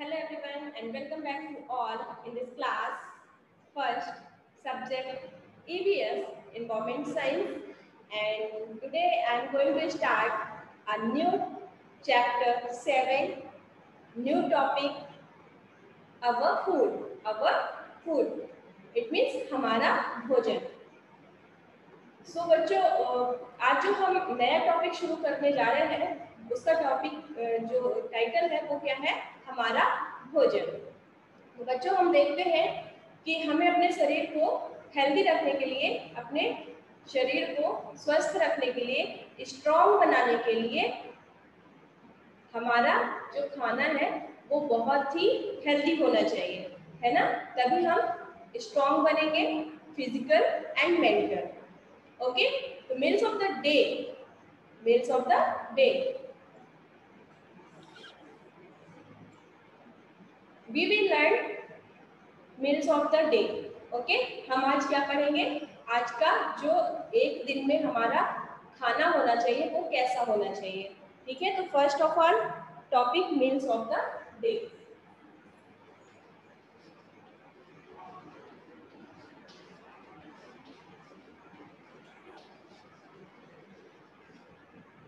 Hello everyone and welcome back to all in this class. First subject EVS Environment Science, and today I am going to start a new chapter 7, new topic our food. Our food. It means हमारा भोजन. सो बच्चों आज जो हम नया topic शुरू करने जा रहे हैं उसका टॉपिक जो टाइटल है वो क्या है, हमारा भोजन. तो बच्चों हम देखते हैं कि हमें अपने शरीर को हेल्दी रखने के लिए, अपने शरीर को स्वस्थ रखने के लिए, स्ट्रॉन्ग बनाने के लिए हमारा जो खाना है वो बहुत ही हेल्दी होना चाहिए, है ना. तभी हम स्ट्रॉन्ग बनेंगे physical and mental. Okay, the meals of the day. Meals of the day. We will learn meals of the day. Okay, हम आज क्या पढ़ेंगे? आज का जो एक दिन में हमारा खाना होना चाहिए वो कैसा होना चाहिए. ठीक है, तो first of all topic meals of the day.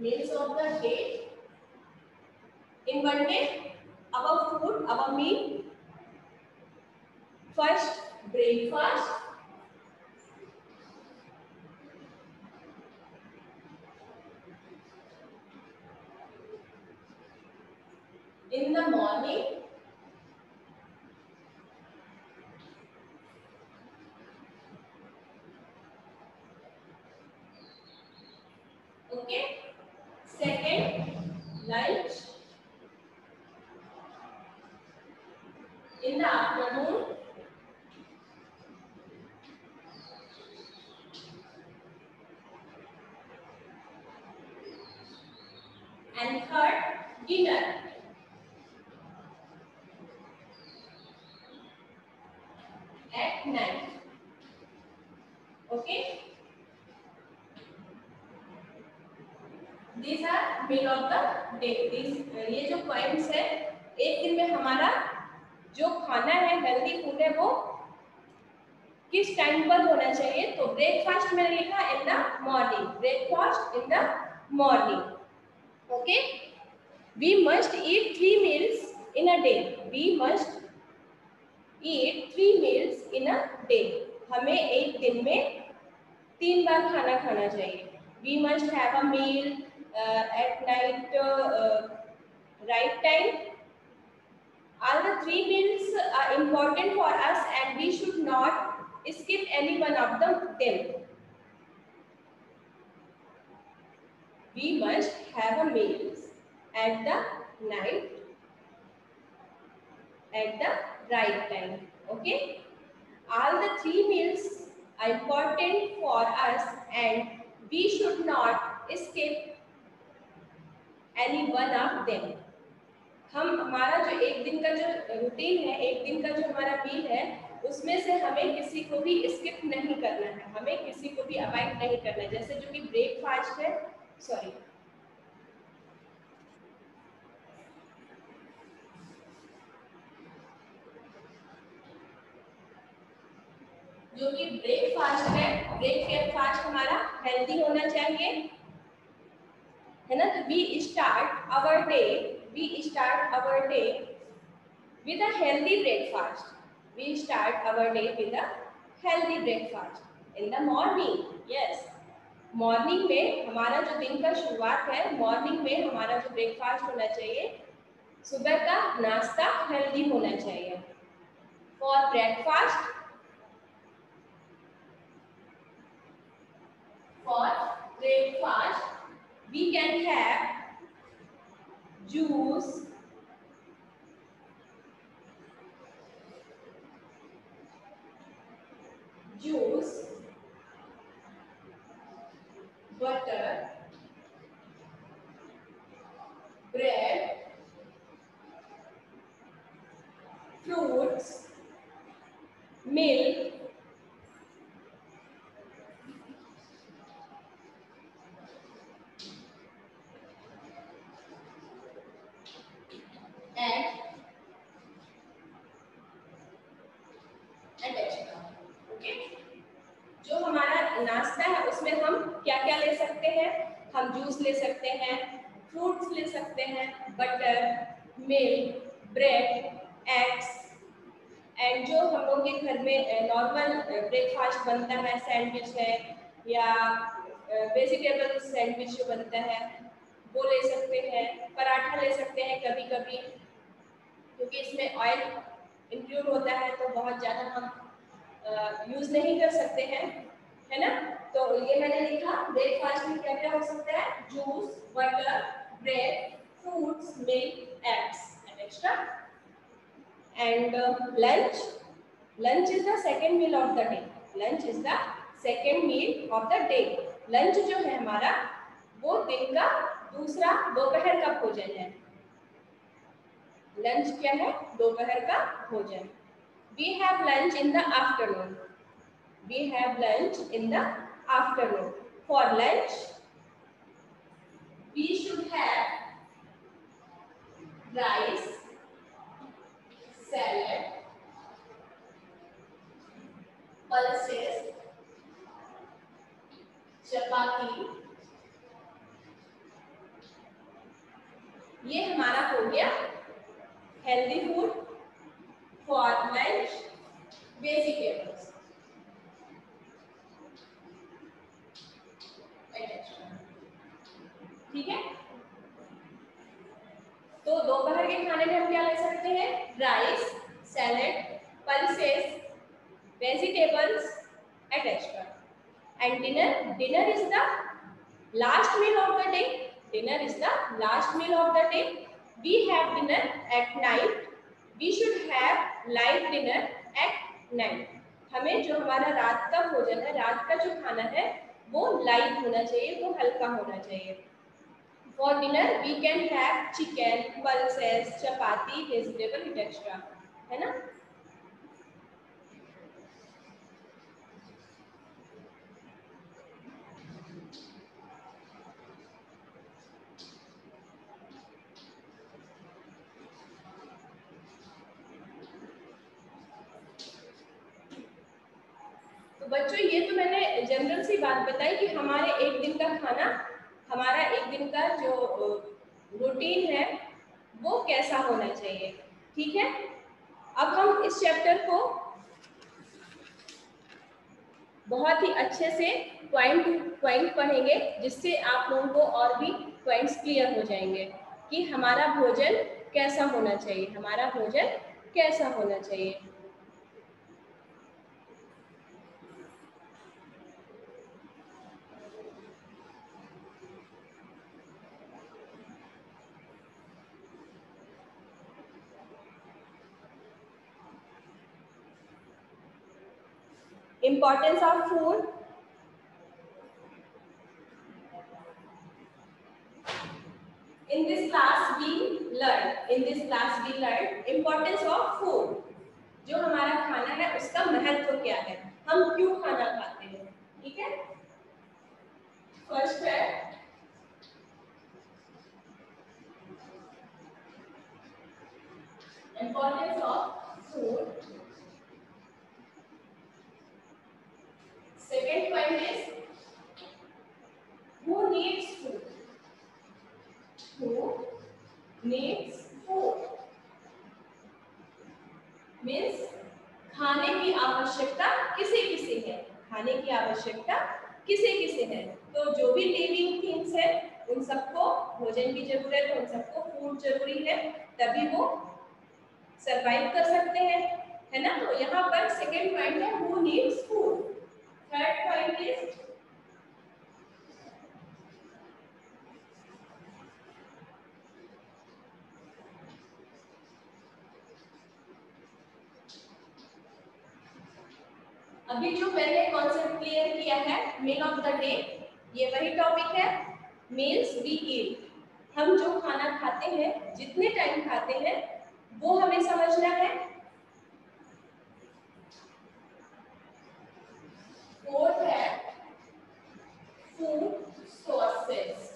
Meals of the day. In one day, our food, our meal. First, breakfast. In the morning, okay. Second, lunch. In the afternoon, and third, dinner. At night. Okay. These are meal of the day. ये जो points है, एक दिन में हमारा जो खाना है हेल्दी फूड है वो किस टाइम पर होना चाहिए. तो ब्रेकफास्ट मैंने लिखा in the morning. Breakfast in the morning. Okay. We must eat 3 meals in a day. We must eat 3 meals in a day. हमें एक दिन में 3 बार खाना खाना चाहिए. We must have a meal at night right time. All the 3 meals are important for us and we should not skip any one of them. We must have a meals at the night at the right time. Okay. All the 3 meals are important for us and we should not skip any one of them. हम हमारा जो एक दिन का जो routine है, एक दिन का जो हमारा मील है उसमें से हमें किसी को भी स्किप नहीं करना है, हमें किसी को भी अवॉइड नहीं करना है. जैसे जो कि ब्रेकफास्ट है, सॉरी, जो कि ब्रेकफास्ट है, ब्रेकफास्ट हमारा हेल्दी होना चाहिए, है ना. तो we start our day with a healthy breakfast. We start our day with a healthy breakfast in the morning. Yes, morning में हमारा जो दिन का शुरुआत है, मॉर्निंग में हमारा जो ब्रेकफास्ट होना चाहिए, सुबह का नाश्ता हेल्दी होना चाहिए. For breakfast, we can have juice, butter, bread, fruits, milk, and नाश्ता है उसमें हम क्या क्या ले सकते हैं? हम जूस ले सकते हैं, फ्रूट्स ले सकते हैं, butter, milk, bread, eggs, and जो हम लोग के घर में नॉर्मल ब्रेकफास्ट बनता है, सैंडविच है या वेजिटेबल सैंडविच जो बनता है वो ले सकते हैं, पराठा ले सकते हैं कभी कभी, क्योंकि इसमें ऑयल इंक्लूड होता है तो बहुत ज़्यादा हम यूज़ नहीं कर सकते हैं, है ना। तो ये मैंने लिखा ब्रेकफास्ट में क्या क्या हो सकता है? Juice, butter, bread, fruits, milk, eggs and extra. And lunch, lunch is the second meal of the day, lunch is the second meal of the day. Lunch जो है हमारा वो दिन का दूसरा दोपहर का भोजन है। लंच क्या है? दोपहर का भोजन। We have lunch in the afternoon. We have lunch in the afternoon. For lunch, we should have rice, salad, pulses, chapati. ये हमारा हो गया healthy food. For lunch, vegetables, ठीक है। तो दोपहर के खाने में हम क्या ले सकते हैं? Rice, salad, pulses, vegetables and extra. And dinner, dinner is the last meal of the day. Dinner is the last meal of the day. We have dinner at night. We should have light dinner at night. हमें जो हमारा रात का भोजन है, रात का जो खाना है वो लाइट होना चाहिए, वो हल्का होना चाहिए। For dinner we can have chicken, pulses, chapati, vegetable etc. है ना। तो बच्चों ये तो मैंने जनरल सी बात बताई कि हमारे एक दिन का खाना, हमारा एक दिन का जो रूटीन है वो कैसा होना चाहिए, ठीक है। अब हम इस चैप्टर को बहुत ही अच्छे से पॉइंट टू पॉइंट पढ़ेंगे, जिससे आप लोगों को और भी पॉइंट्स क्लियर हो जाएंगे कि हमारा भोजन कैसा होना चाहिए, हमारा भोजन कैसा होना चाहिए। Importance of food. In this class we learn importance of food. जो हमारा खाना है उसका महत्व क्या है, हम क्यों खाना खाते हैं, ठीक है। फर्स्ट है importance of food. Second point is who needs food. Who needs food means खाने की आवश्यकता किसे किसे है, खाने की आवश्यकता किसे किसे है। तो जो भी लिविंग थिंग्स है उन सबको भोजन की जरूरत है, उन सबको फूड जरूरी है, तभी वो सरवाइव कर सकते हैं, है ना। तो यहाँ पर सेकेंड पॉइंट है who needs food. Third point is अभी जो मैंने कॉन्सेप्ट क्लियर किया है मील ऑफ द डे, ये वही टॉपिक है, मील्स वी ईट। हम जो खाना खाते हैं, जितने टाइम खाते हैं वो हमें समझना है। फोर्थ है फूड सोर्सेस।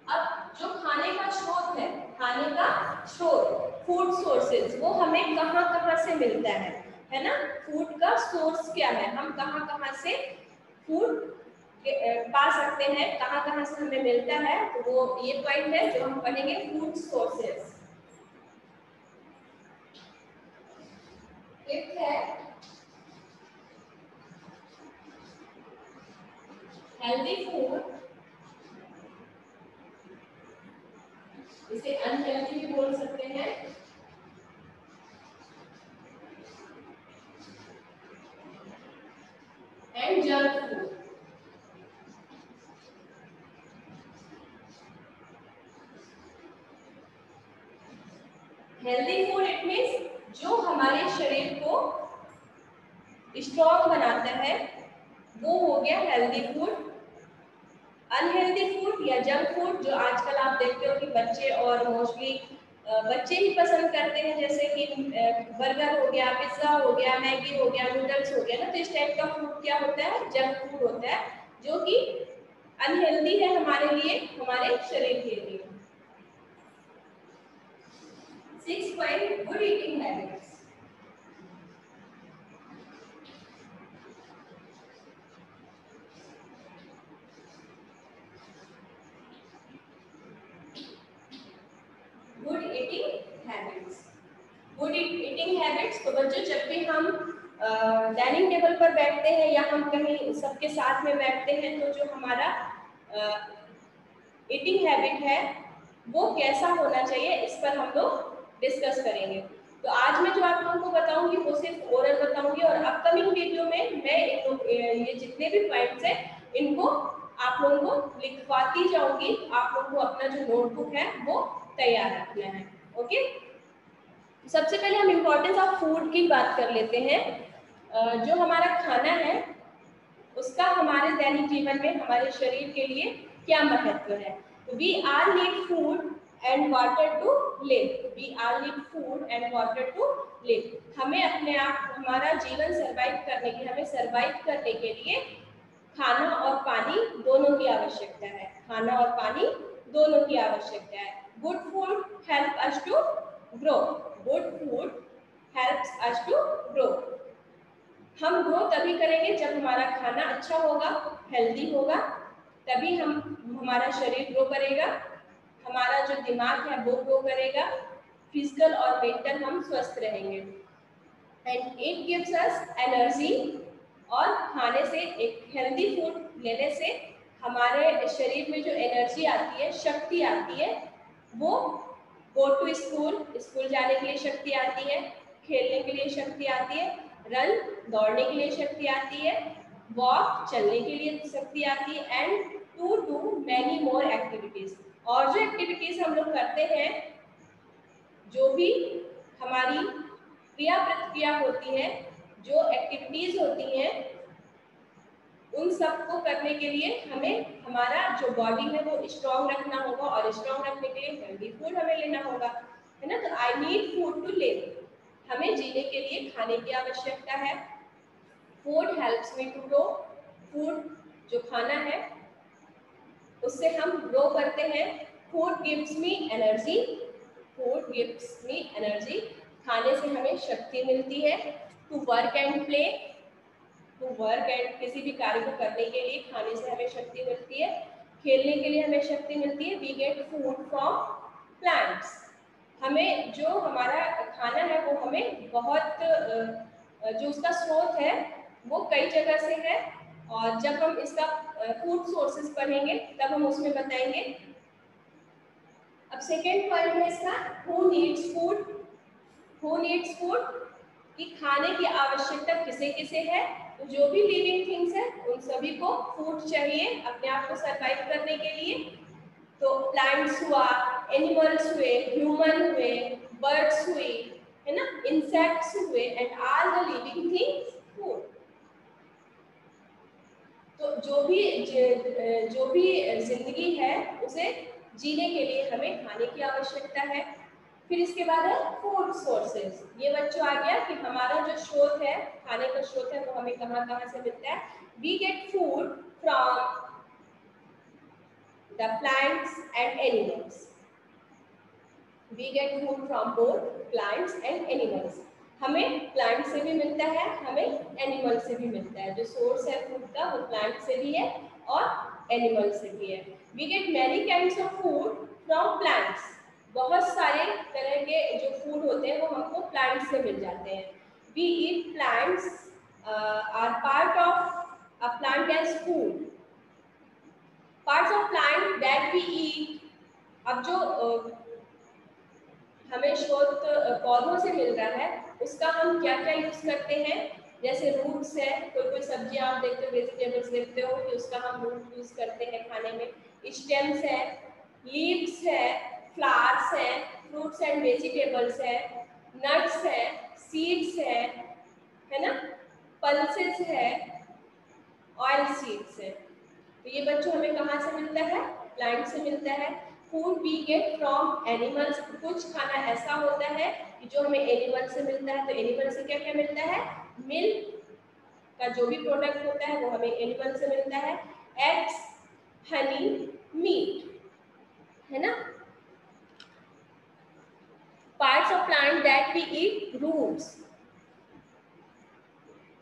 अब जो खाने का स्रोत है, खाने का स्रोत फूड सोर्सेज, वो हमें कहाँ कहाँ से मिलता है है ना, फूड का सोर्स क्या है, हम कहाँ कहाँ से फूड पा सकते हैं, कहाँ कहाँ से हमें मिलता है, तो वो ये पॉइंट है जो हम पढ़ेंगे, फूड सोर्सेस। फिफ्थ है हेल्दी फूड, इसे अनहेल्दी भी बोल सकते हैं, and junk food. Healthy food it means जो हमारे शरीर को स्ट्रॉन्ग बनाता है, वो हो गया हेल्दी फूड। अनहेल्दी फूड या जंक फूड जो आजकल आप देखते हो कि बच्चे और मोस्टली बच्चे ही पसंद करते हैं, जैसे कि बर्गर हो गया, पिज्जा हो गया, मैगी हो गया, नूडल्स हो गया ना, तो इस टाइप का फूड क्या होता है, जंक फूड होता है, जो कि अनहेल्दी है हमारे लिए, हमारे शरीर के लिए। 6 point good eating habits. Good eating habits. Good eating habits, तो बच्चों जब भी हम डाइनिंग टेबल पर बैठते हैं या हम कहीं सबके साथ में बैठते हैं, तो जो हमारा ईटिंग हैबिट है वो कैसा होना चाहिए, इस पर हम लोग डिस्कस करेंगे। तो आज मैं जो आप लोगों को बताऊंगी वो सिर्फ ओरल बताऊंगी, और अपकमिंग वीडियो में मैं ये जितने भी पॉइंट्स हैं इनको आप लोगों को लिखवाती जाऊंगी। आप लोगों को अपना जो नोटबुक है वो तैयार रखना है। ओके, सबसे पहले हम इम्पोर्टेंस ऑफ फूड की बात कर लेते हैं। जो हमारा खाना है उसका हमारे दैनिक जीवन में हमारे शरीर के लिए क्या महत्व है। We are need food and water to live. We are need food and water to live. हमें अपने आप हमारा जीवन सर्वाइव करने के, हमें सर्वाइव करने के लिए खाना और पानी दोनों की आवश्यकता है। खाना और पानी दोनों की आवश्यकता है। Good food help us to grow. Good food helps us to grow. हम ग्रो तभी करेंगे जब हमारा खाना अच्छा होगा, हेल्दी होगा, तभी हमारा शरीर ग्रो करेगा, हमारा जो दिमाग है वो ग्रो करेगा, फिजिकल और मेंटल हम स्वस्थ रहेंगे। And it gives us energy. और खाने से, एक हेल्दी फूड लेने से हमारे शरीर में जो एनर्जी आती है, शक्ति आती है, वो गो टू स्कूल, स्कूल जाने के लिए शक्ति आती है, खेलने के लिए शक्ति आती है, रन दौड़ने के लिए शक्ति आती है, वॉक चलने के लिए शक्ति आती है, and to do many more activities. और जो एक्टिविटीज हम लोग करते हैं, जो भी हमारी क्रिया प्रतिक्रिया होती है, जो एक्टिविटीज होती हैं, उन सब को करने के लिए हमें हमारा जो बॉडी है वो स्ट्रॉन्ग रखना होगा, और स्ट्रॉन्ग रखने के लिए हेल्दी फूड हमें लेना होगा, है ना। तो I need food to live. हमें जीने के लिए खाने की आवश्यकता है। Food helps me to grow. Food जो खाना है उससे हम ग्रो करते हैं। Food gives me energy. Food gives me energy. खाने से हमें शक्ति मिलती है। To work and play. To work and, किसी भी कार्य को करने के लिए खाने से हमें शक्ति मिलती है। खेलने के लिए हमें शक्ति मिलती है। We get food from plants. हमें जो हमारा खाना है वो हमें बहुत जो उसका स्रोत है वो कई जगह से है, और जब हम इसका फूड सोर्सेज पढ़ेंगे तब हम उसमें बताएंगे। अब सेकेंड पॉइंट है इसका, who needs food. Who needs food, कि खाने की आवश्यकता किसे किसे है। तो जो भी लिविंग थिंग्स है उन सभी को फूड चाहिए अपने आप को सर्वाइव करने के लिए। तो प्लांट्स हुआ, एनिमल्स हुए, ह्यूमन हुए, बर्ड्स हुए, है ना, इंसेक्ट्स हुए, and all the living things food. तो जो भी जिंदगी है उसे जीने के लिए हमें खाने की आवश्यकता है। फिर इसके बाद है फूड सोर्सेज। ये बच्चों आ गया कि हमारा जो स्रोत है, खाने का स्रोत है, वो हमें कहाँ कहाँ से मिलता है। We get food from the plants and animals. We get food from both plants and animals. हमें प्लांट से भी मिलता है, हमें एनिमल से भी मिलता है। जो सोर्स है फूड का वो प्लांट से भी है और एनिमल से भी है। We get many kinds of food from plants. बहुत सारे तरह के जो फूड होते हैं वो हमको प्लांट से मिल जाते हैं। We eat plants are part of a plant as food. Parts of plant that we eat. अब जो हमें स्रोत पौधों से मिल रहा है उसका हम क्या क्या यूज करते हैं। जैसे रूट्स है, कोई कोई सब्जियां आप देखते हो, वेजिटेबल्स देखते हो कि उसका हम रूट यूज करते हैं खाने में। स्टेम्स है, लीव्स है, फ्लावर्स है, फ्रूट्स एंड वेजिटेबल्स है, नट्स है, सीड्स है ना, पल्सेस है, ऑयल सीड्स है। तो ये बच्चों हमें कहाँ से मिलता है? प्लांट से मिलता है। Food we get from animals. कुछ खाना ऐसा होता है कि जो हमें एनिमल से मिलता है। तो एनिमल से क्या क्या मिलता है? मिल्क का जो भी प्रोडक्ट होता है वो हमें एनिमल से मिलता है। एग्स, हनी, मीट, है ना। Parts of plant that we eat, roots.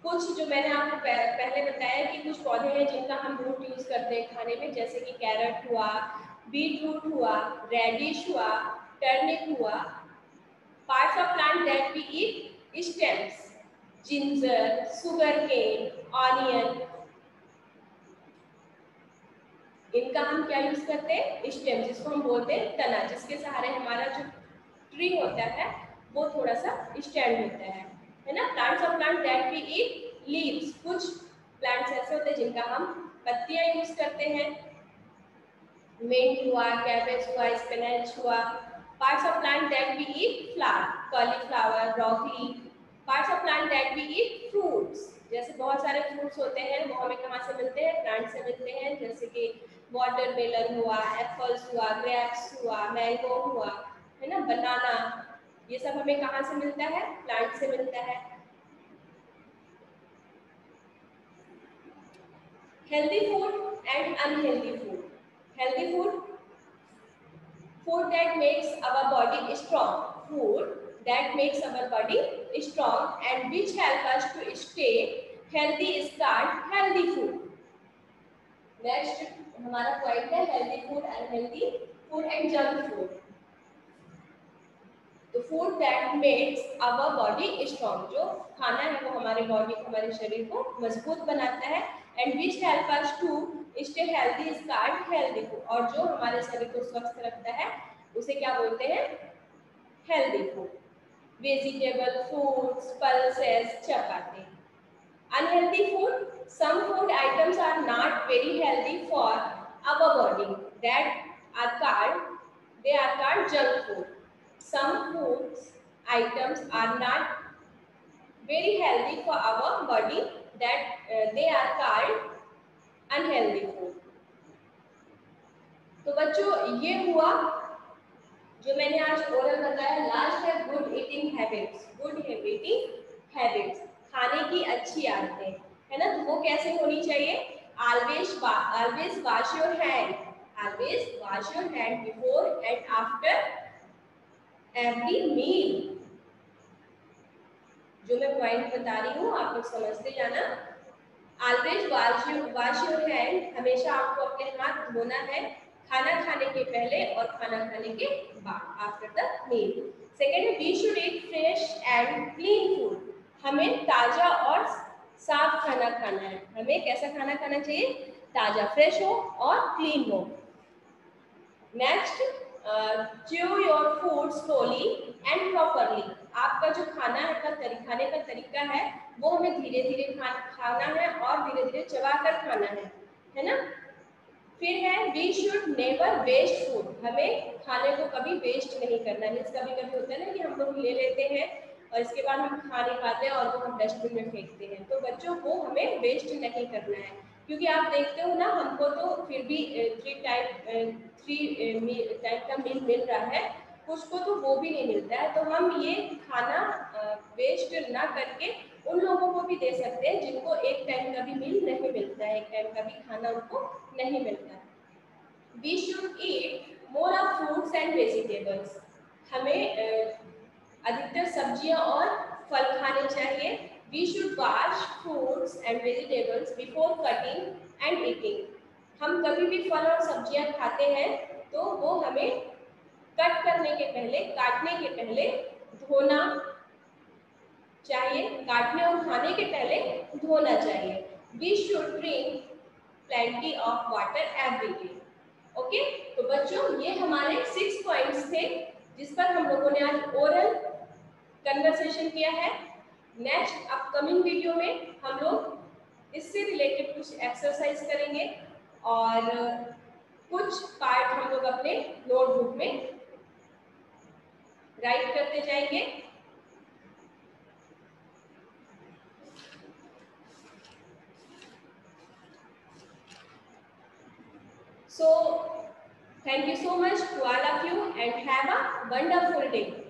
कुछ जो मैंने आपको पहले बताया कि कुछ पौधे हैं जिनका हम रूट यूज करते हैं खाने में, जैसे कि कैरेट हुआ, बीट रूट हुआ, रेडिश हुआ, टर्निप हुआ। Parts of plant that we eat, stems, ginger, sugarcane, onion. इनका हम क्या यूज करते हैं? स्टेम, जिसको हम बोलते हैं तना, जिसके सहारे हमारा जो ट्री होता है वो थोड़ा सा स्टैंड होता है ना। Plants of plant that we eat, leaves. कुछ प्लांट्स ऐसे होते हैं जिनका हम पत्तियां यूज करते हैं। मिंट हुआ, कैबेज हुआ, स्पिनच हुआ। Parts of plant that we eat, flower, cauliflower, broccoli. Parts of plant that we eat, fruits. जैसे बहुत सारे फ्रूट्स होते हैं वो हमें कहाँ से मिलते हैं? प्लांट से मिलते हैं। जैसे कि वाटरमेलन हुआ, एप्पल्स हुआ, ग्रेप्स हुआ, मैंगो हुआ, है ना, बनाना। ये सब हमें कहाँ से मिलता है? प्लांट से मिलता है। Healthy food and unhealthy food. Healthy food, food that makes our body strong. Food that makes our body strong and which help us to stay healthy is called healthy food. Next हमारा point है healthy food, unhealthy food and junk food. तो food that makes our body strong, जो खाना है वो हमारे body को, हमारे शरीर को मजबूत बनाता है। And which help us to stay healthy is called healthy food. और जो हमारे शरीर को स्वस्थ रखता है उसे क्या बोलते हैं? Healthy food. Vegetable, fruits, pulses, chapati. Unhealthy food, some food items are not very healthy for our body, that are called, they are called junk food. Some food items are not very healthy for our body, that they are called unhealthy food. तो बच्चों ये हुआ जो मैंने आज oral बताया। Last है good eating habits. Good eating habits, खाने की अच्छी आदतें, है ना। तो वो कैसे होनी चाहिए? Always wash your hand, always wash your hand before and after every meal. जो मैं पॉइंट बता रही हूँ आप लोग समझते जाना। ऑलवेज वॉश योर हैंड, हमेशा आपको अपने हाथ धोना है, खाना खाने के पहले और खाना खाने के बाद, आफ्टर द मील। सेकेंड है we should eat fresh and clean food. हमें ताजा और साफ खाना खाना है। हमें कैसा खाना खाना चाहिए? ताजा, फ्रेश हो और क्लीन हो। Next, chew your food slowly and properly. आपका जो खाना है खाने का तरीका है वो हमें धीरे धीरे खाना है और धीरे धीरे चबा कर खाना है ना। फिर है we should never waste food. हमें खाने को कभी वेस्ट नहीं करना है। कभी कभी होता है ना कि हम लोग ले लेते हैं और इसके बाद हम खा नहीं पाते हैं और वो हम डस्टबिन में फेंकते हैं। तो बच्चों वो हमें वेस्ट नहीं करना है, क्योंकि आप देखते हो ना हमको तो फिर भी थ्री टाइप का मील मिल रहा है, कुछ को तो वो भी नहीं मिलता है। तो हम ये खाना वेस्ट ना करके उन लोगों को भी दे सकते हैं जिनको एक टाइम का भी मील नहीं मिलता है, एक टाइम का भी खाना उनको नहीं मिलता है। We should eat more of fruits and vegetables. हमें अधिकतर सब्जियां और फल खाने चाहिए। We should wash fruits and vegetables before cutting and eating. हम कभी भी फल और सब्जियां खाते हैं तो वो हमें कट करने के पहले, काटने के पहले धोना चाहिए। काटने और खाने के पहले धोना चाहिए। We should drink plenty of water every day. Okay, तो बच्चों ये हमारे 6 पॉइंट्स थे जिस पर हम लोगों ने आज ओरल कन्वर्सेशन किया है। नेक्स्ट अपकमिंग वीडियो में हम लोग इससे रिलेटेड कुछ एक्सरसाइज करेंगे और कुछ पार्ट हम लोग अपने नोटबुक में राइट करते जाएंगे। So, thank you so much to all of you and have a wonderful day.